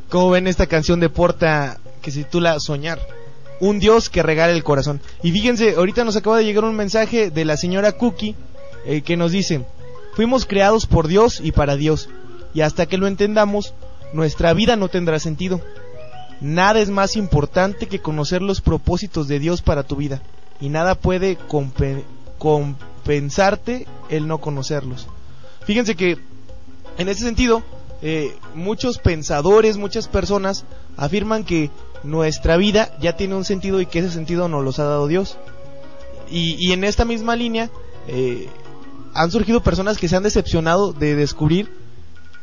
¿Cómo ven esta canción de Porta que se titula Soñar? Un Dios que regala el corazón. Y fíjense, ahorita nos acaba de llegar un mensaje de la señora Cookie que nos dice: fuimos creados por Dios y para Dios, y hasta que lo entendamos, nuestra vida no tendrá sentido. Nada es más importante que conocer los propósitos de Dios para tu vida, y nada puede compensarte el no conocerlos. Fíjense que en ese sentido, muchos pensadores, muchas personas afirman que nuestra vida ya tiene un sentido y que ese sentido nos los ha dado Dios. Y en esta misma línea han surgido personas que se han decepcionado de descubrir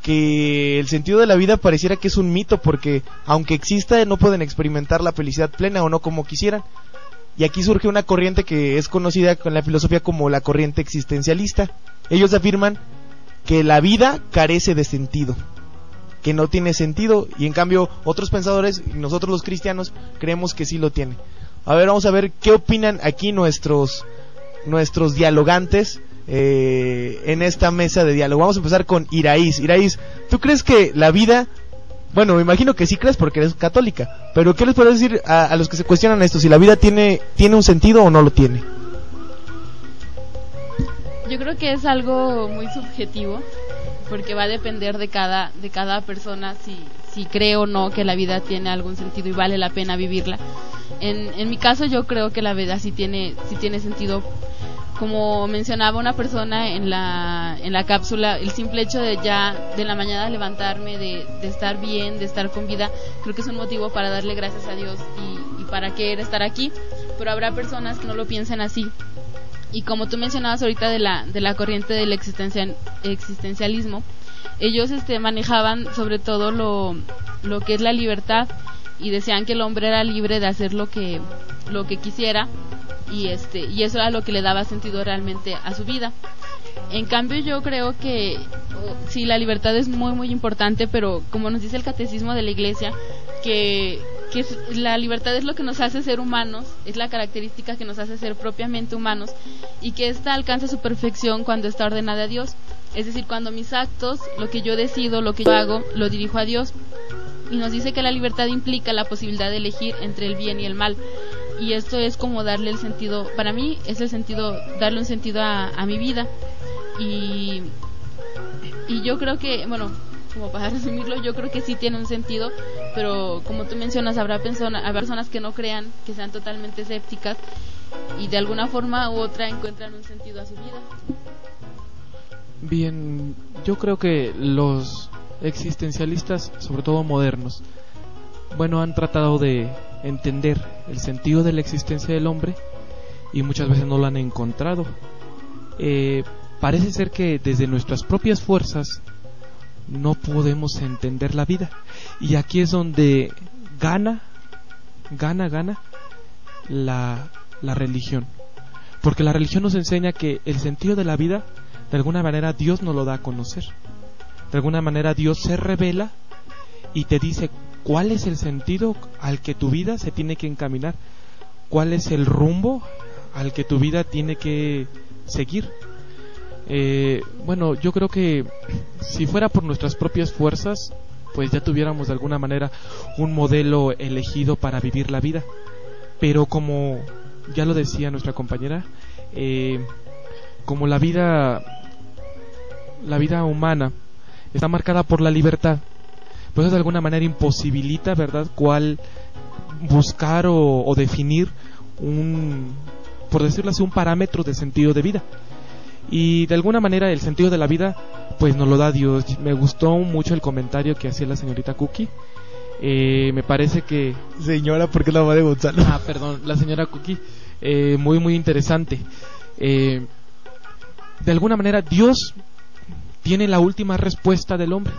que el sentido de la vida pareciera que es un mito, porque aunque exista no pueden experimentar la felicidad plena o no como quisieran. Y aquí surge una corriente que es conocida con la filosofía como la corriente existencialista. Ellos afirman que la vida carece de sentido, que no tiene sentido, y en cambio otros pensadores, nosotros los cristianos, creemos que sí lo tiene. A ver, vamos a ver qué opinan aquí nuestros dialogantes en esta mesa de diálogo. Vamos a empezar con Iraís. Iraís, ¿tú crees que la vida... Bueno, me imagino que sí crees porque eres católica, pero ¿qué les puedes decir a los que se cuestionan esto? Si la vida tiene un sentido o no lo tiene. Yo creo que es algo muy subjetivo, porque va a depender de cada persona si cree o no que la vida tiene algún sentido y vale la pena vivirla. En mi caso, yo creo que la vida sí tiene sentido. Como mencionaba una persona en la cápsula, el simple hecho de la mañana levantarme, de estar bien, de estar con vida, creo que es un motivo para darle gracias a Dios y para querer estar aquí. Pero habrá personas que no lo piensen así. Y como tú mencionabas ahorita de la corriente del existencialismo, ellos manejaban sobre todo lo que es la libertad, y decían que el hombre era libre de hacer lo que quisiera, y eso era lo que le daba sentido realmente a su vida. En cambio, yo creo que sí, la libertad es muy muy importante, pero como nos dice el catecismo de la Iglesia, que la libertad es lo que nos hace ser humanos, es la característica que nos hace ser propiamente humanos, y que esta alcanza su perfección cuando está ordenada a Dios. Es decir, cuando mis actos, lo que yo decido, lo que yo hago, lo dirijo a Dios. Y nos dice que la libertad implica la posibilidad de elegir entre el bien y el mal. Y esto es como darle el sentido, para mí es el sentido, darle un sentido a mi vida. Y yo creo que, bueno, como para resumirlo, yo creo que sí tiene un sentido, pero como tú mencionas, habrá personas que no crean, que sean totalmente escépticas, y de alguna forma u otra encuentran un sentido a su vida. Bien, yo creo que los existencialistas, sobre todo modernos, han tratado de entender el sentido de la existencia del hombre, y muchas veces no lo han encontrado. Parece ser que desde nuestras propias fuerzas no podemos entender la vida, y aquí es donde gana la religión, porque la religión nos enseña que el sentido de la vida, de alguna manera, Dios nos lo da a conocer. De alguna manera Dios se revela y te dice cuál es el sentido al que tu vida se tiene que encaminar, cuál es el rumbo al que tu vida tiene que seguir. Yo creo que si fuera por nuestras propias fuerzas, pues ya tuviéramos de alguna manera un modelo elegido para vivir la vida. Pero como ya lo decía nuestra compañera, como la vida humana está marcada por la libertad, pues de alguna manera imposibilita, ¿verdad?, cuál buscar o definir por decirlo así, un parámetro de sentido de vida. Y de alguna manera el sentido de la vida pues nos lo da Dios. Me gustó mucho el comentario que hacía la señorita Cookie. Me parece que... Señora, ¿por qué la mamá de Gonzalo? Perdón, la señora Cookie. Muy muy interesante. De alguna manera Dios tiene la última respuesta del hombre,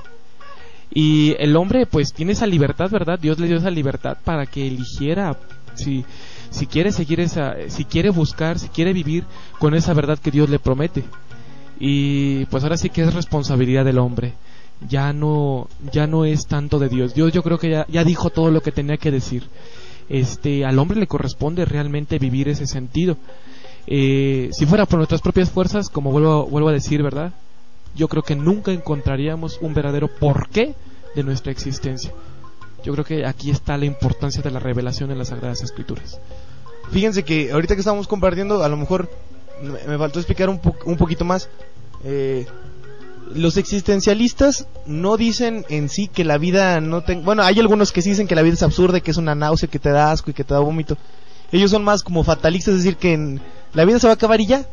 y el hombre pues tiene esa libertad, ¿verdad? Dios le dio esa libertad para que eligiera si quiere seguir si quiere buscar, si quiere vivir con esa verdad que Dios le promete. Y pues ahora sí que es responsabilidad del hombre, ya no es tanto de Dios. Dios, yo creo que ya dijo todo lo que tenía que decir. Al hombre le corresponde realmente vivir ese sentido. Si fuera por nuestras propias fuerzas, como vuelvo a decir, ¿verdad?, yo creo que nunca encontraríamos un verdadero porqué de nuestra existencia. Yo creo que aquí está la importancia de la revelación en las Sagradas Escrituras. Fíjense que ahorita que estamos compartiendo, a lo mejor me faltó explicar un poquito más. Los existencialistas no dicen en sí que la vida no bueno, hay algunos que sí dicen que la vida es absurda, que es una náusea, que te da asco y que te da vómito. Ellos son más como fatalistas, es decir, que la vida se va a acabar y ya.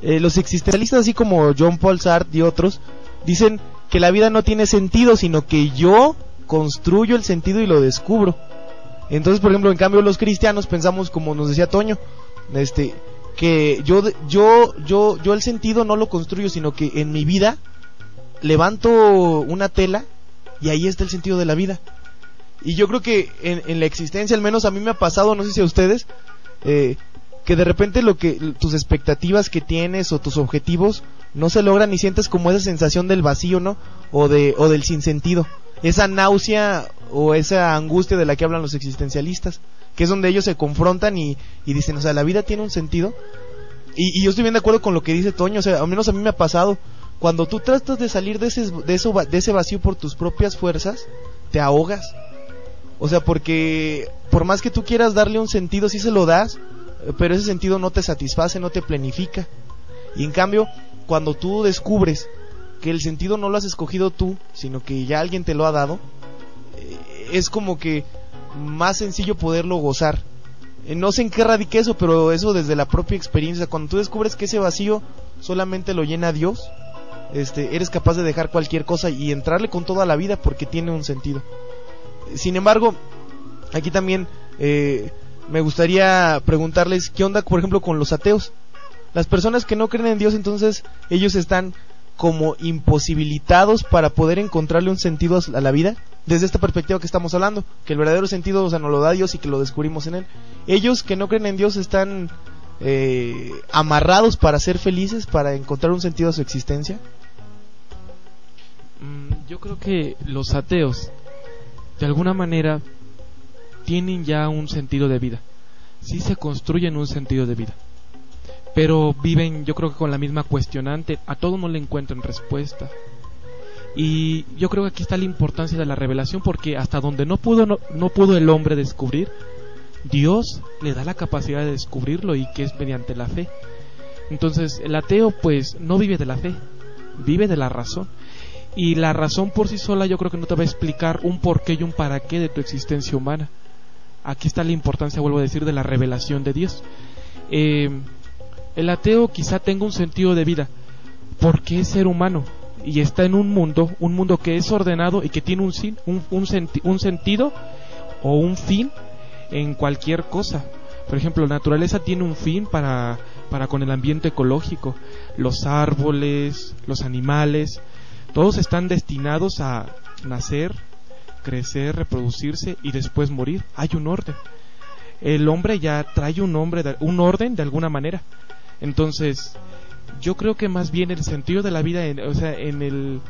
Los existencialistas, así como John Paul Sartre y otros, dicen que la vida no tiene sentido, sino que yo construyo el sentido y lo descubro. Entonces, por ejemplo, en cambio los cristianos pensamos, como nos decía Toño, que yo el sentido no lo construyo, sino que en mi vida levanto una tela y ahí está el sentido de la vida. Y yo creo que en la existencia, al menos a mí me ha pasado, no sé si a ustedes, que de repente tus expectativas que tienes o tus objetivos no se logran y sientes como esa sensación del vacío, ¿no? O del sinsentido, esa náusea o esa angustia de la que hablan los existencialistas, que es donde ellos se confrontan y dicen, o sea, la vida tiene un sentido. Y yo estoy bien de acuerdo con lo que dice Toño, o sea, al menos a mí me ha pasado, cuando tú tratas de salir de ese vacío por tus propias fuerzas, te ahogas. O sea, porque por más que tú quieras darle un sentido, sí se lo das, pero ese sentido no te satisface, no te planifica. Y en cambio, cuando tú descubres que el sentido no lo has escogido tú, sino que ya alguien te lo ha dado, es como que más sencillo poderlo gozar. No sé en qué radica eso, pero eso desde la propia experiencia. Cuando tú descubres que ese vacío solamente lo llena Dios, eres capaz de dejar cualquier cosa y entrarle con toda la vida porque tiene un sentido. Sin embargo, aquí también me gustaría preguntarles qué onda, por ejemplo, con los ateos. Las personas que no creen en Dios, entonces ellos están como imposibilitados para poder encontrarle un sentido a la vida, desde esta perspectiva que estamos hablando, que el verdadero sentido, o sea, nos lo da Dios y que lo descubrimos en Él. Ellos que no creen en Dios están amarrados para ser felices, para encontrar un sentido a su existencia. Yo creo que los ateos, de alguna manera, tienen ya un sentido de vida. Sí se construyen un sentido de vida, pero viven, yo creo que con la misma cuestionante. A todo no le encuentran respuesta. Y yo creo que aquí está la importancia de la revelación, porque hasta donde no pudo el hombre descubrir, Dios le da la capacidad de descubrirlo, y que es mediante la fe. Entonces el ateo pues no vive de la fe, vive de la razón. Y la razón por sí sola yo creo que no te va a explicar un porqué y un para qué de tu existencia humana. Aquí está la importancia, vuelvo a decir, de la revelación de Dios. El ateo quizá tenga un sentido de vida porque es ser humano y está en un mundo que es ordenado y que tiene un sentido o un fin en cualquier cosa. Por ejemplo, la naturaleza tiene un fin para con el ambiente ecológico. Los árboles, los animales, todos están destinados a nacer, crecer, reproducirse y después morir. Hay un orden. El hombre ya trae un orden de alguna manera. Entonces, yo creo que más bien el sentido de la vida, en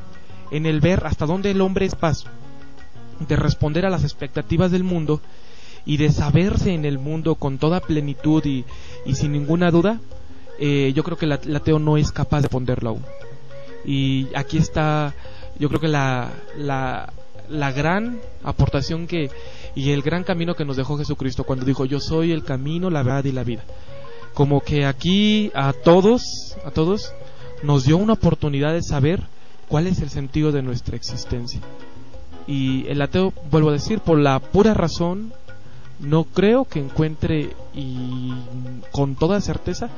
el ver hasta dónde el hombre es capaz de responder a las expectativas del mundo y de saberse en el mundo con toda plenitud y sin ninguna duda, yo creo que el ateo no es capaz de responderlo aún. Y aquí está, yo creo que la gran aportación y el gran camino que nos dejó Jesucristo cuando dijo: yo soy el camino, la verdad y la vida. Como que aquí a todos nos dio una oportunidad de saber cuál es el sentido de nuestra existencia. Y el ateo, vuelvo a decir, por la pura razón, no creo que encuentre, y con toda certeza,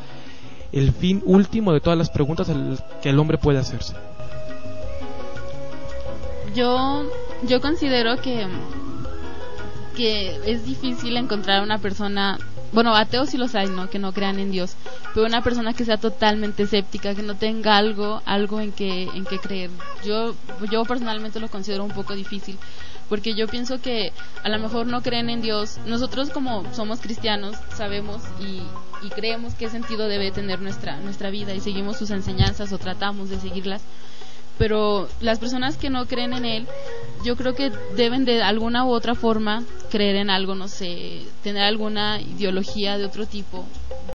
el fin último de todas las preguntas que el hombre puede hacerse. Yo considero que es difícil encontrar una persona, bueno, ateos sí los hay, ¿no?, que no crean en Dios, pero una persona que sea totalmente escéptica, que no tenga algo en que creer. Yo personalmente lo considero un poco difícil, porque yo pienso que a lo mejor no creen en Dios. Nosotros, como somos cristianos, sabemos y creemos qué sentido debe tener nuestra vida y seguimos sus enseñanzas o tratamos de seguirlas. Pero las personas que no creen en Él, yo creo que deben de alguna u otra forma creer en algo, no sé, tener alguna ideología de otro tipo,